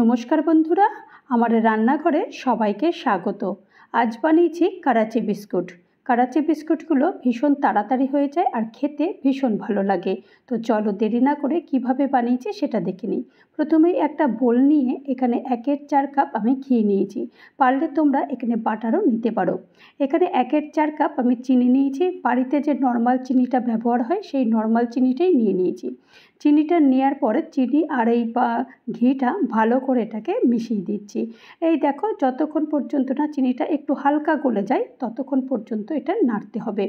নমস্কার বন্ধুরা, আমার রান্নাঘরে সবাইকে স্বাগত। আজ বানিয়েছি করাচি বিস্কুট। করাচি বিস্কুটগুলো ভীষণ তাড়াতাড়ি হয়ে যায় আর খেতে ভীষণ ভালো লাগে। তো চলো দেরি না করে কিভাবে বানিয়েছি সেটা দেখে নিই। প্রথমেই একটা বোল নিয়ে এখানে 1/4 কাপ আমি ঘি নিয়েছি। পারলে তোমরা এখানে বাটারও নিতে পারো। এখানে 1/4 কাপ আমি চিনি নিয়েছি। বাড়িতে যে নর্মাল চিনিটা ব্যবহার হয় সেই নর্মাল চিনিটাই নিয়েছি। চিনিটা নেওয়ার পরে চিনি আর এই ঘিটা ভালো করে এটাকে মিশিয়ে দিচ্ছি। এই দেখো, যতক্ষণ পর্যন্ত না চিনিটা একটু হালকা গলে যায় ততক্ষণ পর্যন্ত এটা নাড়তে হবে।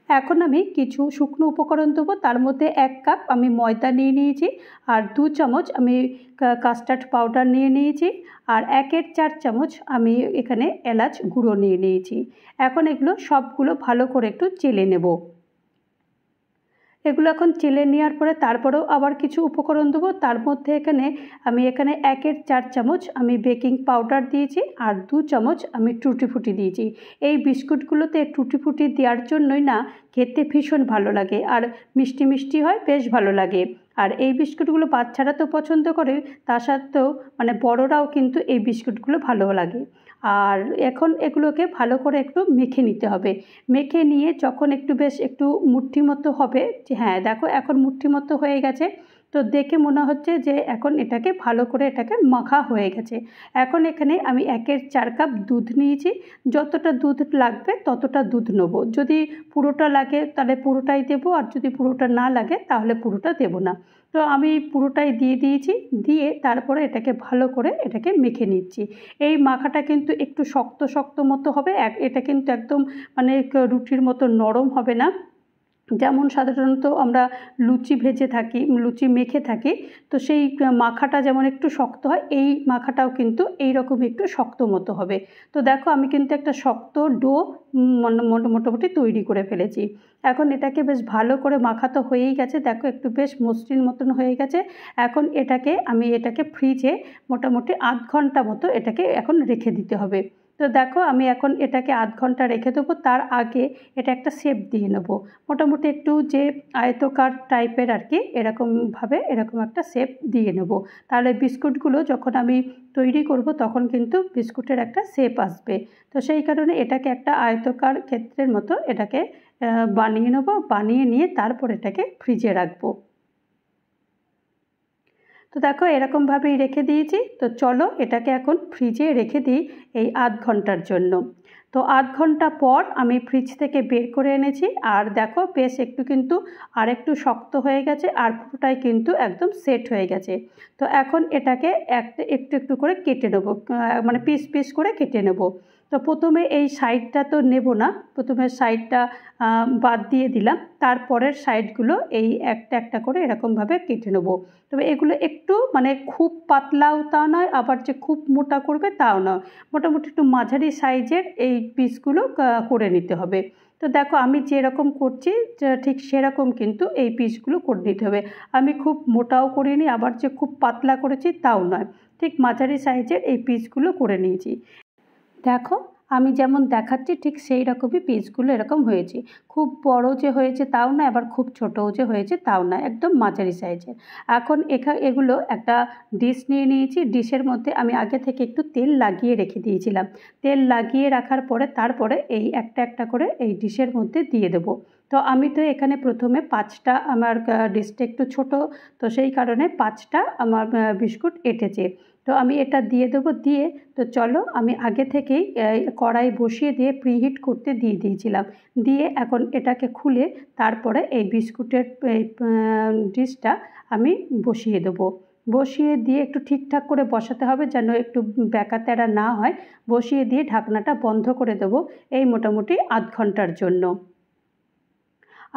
এখন আমি কিছু শুকনো উপকরণ দেবো। তার মধ্যে 1 কাপ আমি ময়দা নিয়ে নিয়েছি, আর 2 চামচ আমি কাস্টার্ড পাউডার নিয়ে নিয়েছি, আর 1/4 চামচ আমি এখানে এলাচ গুঁড়ো নিয়ে নিয়েছি। এখন এগুলো সবগুলো ভালো করে একটু চেলে নেব। এগুলো এখন চেলে নেওয়ার পরে তারপরেও আবার কিছু উপকরণ দেবো। তার মধ্যে আমি 1/4 চামচ আমি বেকিং পাউডার দিয়েছি, আর 2 চামচ আমি টুটি ফুটি দিয়েছি। এই বিস্কুটগুলোতে টুটি ফুটি দেওয়ার জন্যই না খেতে ভীষণ ভালো লাগে, আর মিষ্টি মিষ্টি হয়, বেশ ভালো লাগে। আর এই বিস্কুটগুলো বাচ্চারা তো পছন্দ করে, তা সত্ত্বেও বড়রাও কিন্তু এই বিস্কুটগুলো ভালো লাগে। আর এখন এগুলোকে ভালো করে একটু মেখে নিতে হবে। মেখে নিয়ে যখন একটু মুঠি মতো হবে, যে হ্যাঁ দেখো এখন মুঠি মতো হয়ে গেছে, তো দেখে মনে হচ্ছে যে এখন এটাকে ভালো করে মাখা হয়ে গেছে। এখন এখানে আমি 1/4 কাপ দুধ নিয়েছি। যতটা দুধ লাগবে ততটা দুধ নেব। যদি পুরোটা লাগে তাহলে পুরোটাই দেবো, আর যদি পুরোটা না লাগে তাহলে পুরোটা দেবো না। তো আমি পুরোটাই দিয়ে দিয়েছি। দিয়ে তারপরে এটাকে ভালো করে মেখে নিচ্ছি। এই মাখাটা কিন্তু একটু শক্ত শক্ত মতো হবে। এটা কিন্তু একদম রুটির মতো নরম হবে না। যেমন সাধারণত আমরা লুচি ভেজে থাকি, লুচি মেখে থাকি, তো সেই মাখাটা যেমন একটু শক্ত হয়, এই মাখাটাও কিন্তু এই রকম একটু শক্ত মতো হবে। তো দেখো আমি কিন্তু একটা শক্ত ডো মোটামুটি তৈরি করে ফেলেছি। এখন এটাকে বেশ ভালো করে মাখা তো হয়েই গেছে, দেখো একটু বেশ মসৃণ মতন হয়ে গেছে। এখন আমি এটাকে ফ্রিজে মোটামুটি 1/2 ঘন্টা মতো এখন রেখে দিতে হবে। তো দেখো আমি এখন এটাকে 1/2 ঘন্টা রেখে দেবো। তার আগে এটা একটা শেপ দিয়ে নেবো, মোটামুটি একটু যে আয়তকার টাইপের এরকম একটা শেপ দিয়ে নেব। তাহলে বিস্কুটগুলো যখন আমি তৈরি করব তখন কিন্তু বিস্কুটের একটা শেপ আসবে। তো সেই কারণে এটাকে একটা আয়তকার ক্ষেত্রের মতো বানিয়ে নেব। বানিয়ে নিয়ে তারপর এটাকে ফ্রিজে রাখবো। তো দেখো এরকমভাবেই রেখে দিয়েছি। তো চলো এটাকে এখন ফ্রিজে রেখে দিই এই 1/2 ঘন্টার জন্য। তো 1/2 ঘন্টা পর আমি ফ্রিজ থেকে বের করে এনেছি, আর দেখো বেশ কিন্তু আরেকটু শক্ত হয়ে গেছে, আর পুরোটাই কিন্তু একদম সেট হয়ে গেছে। তো এখন এটাকে একটু করে কেটে নেবো, পিস পিস করে কেটে নেব। তো প্রথমে এই সাইডটা তো নেব না, প্রথমে সাইডটা বাদ দিয়ে দিলাম। তারপরের সাইডগুলো এই একটা করে এরকমভাবে কেটে নেব। তবে এগুলো একটু খুব পাতলাও তা নয়, আবার যে খুব মোটা করবে তাও নয়, মোটামুটি একটু মাঝারি সাইজের এই পিসগুলো করে নিতে হবে। তো দেখো আমি যেরকম করছি ঠিক সেরকম কিন্তু এই পিসগুলো করে নিতে হবে। আমি খুব মোটাও করিনি, আবার যে খুব পাতলা করেছি তাও নয়, ঠিক মাঝারি সাইজের এই পিসগুলো করে নিয়েছি। দেখো আমি যেমন দেখাচ্ছি ঠিক সেই রকমই পিসগুলো এরকম হয়েছে। খুব বড় যে হয়েছে তাও না, আবার খুব ছোটও যে হয়েছে তাও না, একদম মাঝারি সাইজের। এখন এগুলো একটা ডিশ নিয়ে নিয়েছি। ডিশের মধ্যে আমি আগে থেকে একটু তেল লাগিয়ে রেখে দিয়েছিলাম। তেল লাগিয়ে রাখার পরে তারপরে এই একটা করে এই ডিশের মধ্যে দিয়ে দেবো। তো আমি তো এখানে প্রথমে 5টা, আমার ডিশটা একটু ছোট, তো সেই কারণে 5টা আমার বিস্কুট এঁটেছে। তো আমি এটা দিয়ে দেবো। দিয়ে তো চলো আমি আগে থেকেই কড়াই বসিয়ে দিয়ে প্রিহিট করতে দিয়ে দিয়েছিলাম। দিয়ে এখন এটাকে খুলে তারপরে এই বিস্কুটের ডিশটা আমি বসিয়ে দেবো। বসিয়ে দিয়ে একটু ঠিকঠাক করে বসাতে হবে যেন একটু ব্যাকা তেড়া না হয়। বসিয়ে দিয়ে ঢাকনাটা বন্ধ করে দেবো এই মোটামুটি 1/2 ঘন্টার জন্য।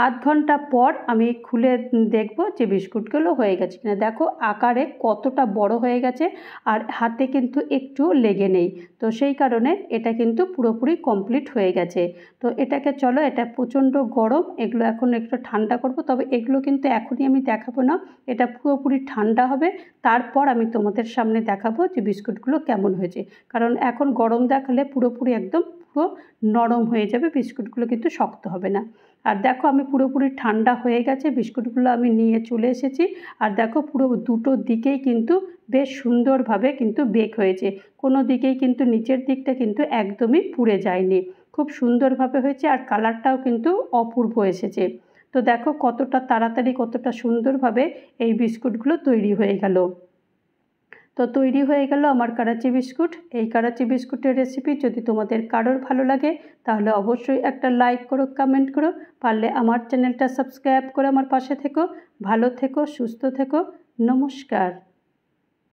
1/2 ঘন্টা পর আমি খুলে দেখব যে বিস্কুটগুলো হয়ে গেছে কিনা। দেখো আকারে কতটা বড় হয়ে গেছে, আর হাতে কিন্তু একটু লেগে নেই। তো সেই কারণে এটা কিন্তু পুরোপুরি কমপ্লিট হয়ে গেছে। তো এটাকে চলো, এটা প্রচণ্ড গরম, এগুলো এখন একটু ঠান্ডা করব। তবে এগুলো কিন্তু এখনই আমি দেখাবো না, এটা পুরোপুরি ঠান্ডা হবে, তারপর আমি তোমাদের সামনে দেখাবো যে বিস্কুটগুলো কেমন হয়েছে। কারণ এখন গরম দেখালে পুরোপুরি একদম পুরো নরম হয়ে যাবে, বিস্কুটগুলো কিন্তু শক্ত হবে না। আর দেখো আমি পুরোপুরি ঠান্ডা হয়ে গেছে, বিস্কুটগুলো আমি নিয়ে চলে এসেছি। আর দেখো পুরো দুটো দিকেই কিন্তু বেশ সুন্দরভাবে কিন্তু বেক হয়েছে, কোনো দিকেই কিন্তু নিচের দিকটা কিন্তু একদমই পুড়ে যায়নি, খুব সুন্দরভাবে হয়েছে। আর কালারটাও কিন্তু অপূর্ব এসেছে। তো দেখো কতটা তাড়াতাড়ি কতটা সুন্দরভাবে এই বিস্কুটগুলো তৈরি হয়ে গেল। তো তৈরি হয়ে গেল আমার করাচি বিস্কুট। এই করাচি বিস্কুটের রেসিপি যদি তোমাদের কারোর ভালো লাগে তাহলে অবশ্যই একটা লাইক করো, কমেন্ট করো, পারলে আমার চ্যানেলটা সাবস্ক্রাইব করে আমার পাশে থেকো। ভালো থেকো, সুস্থ থেকো, নমস্কার।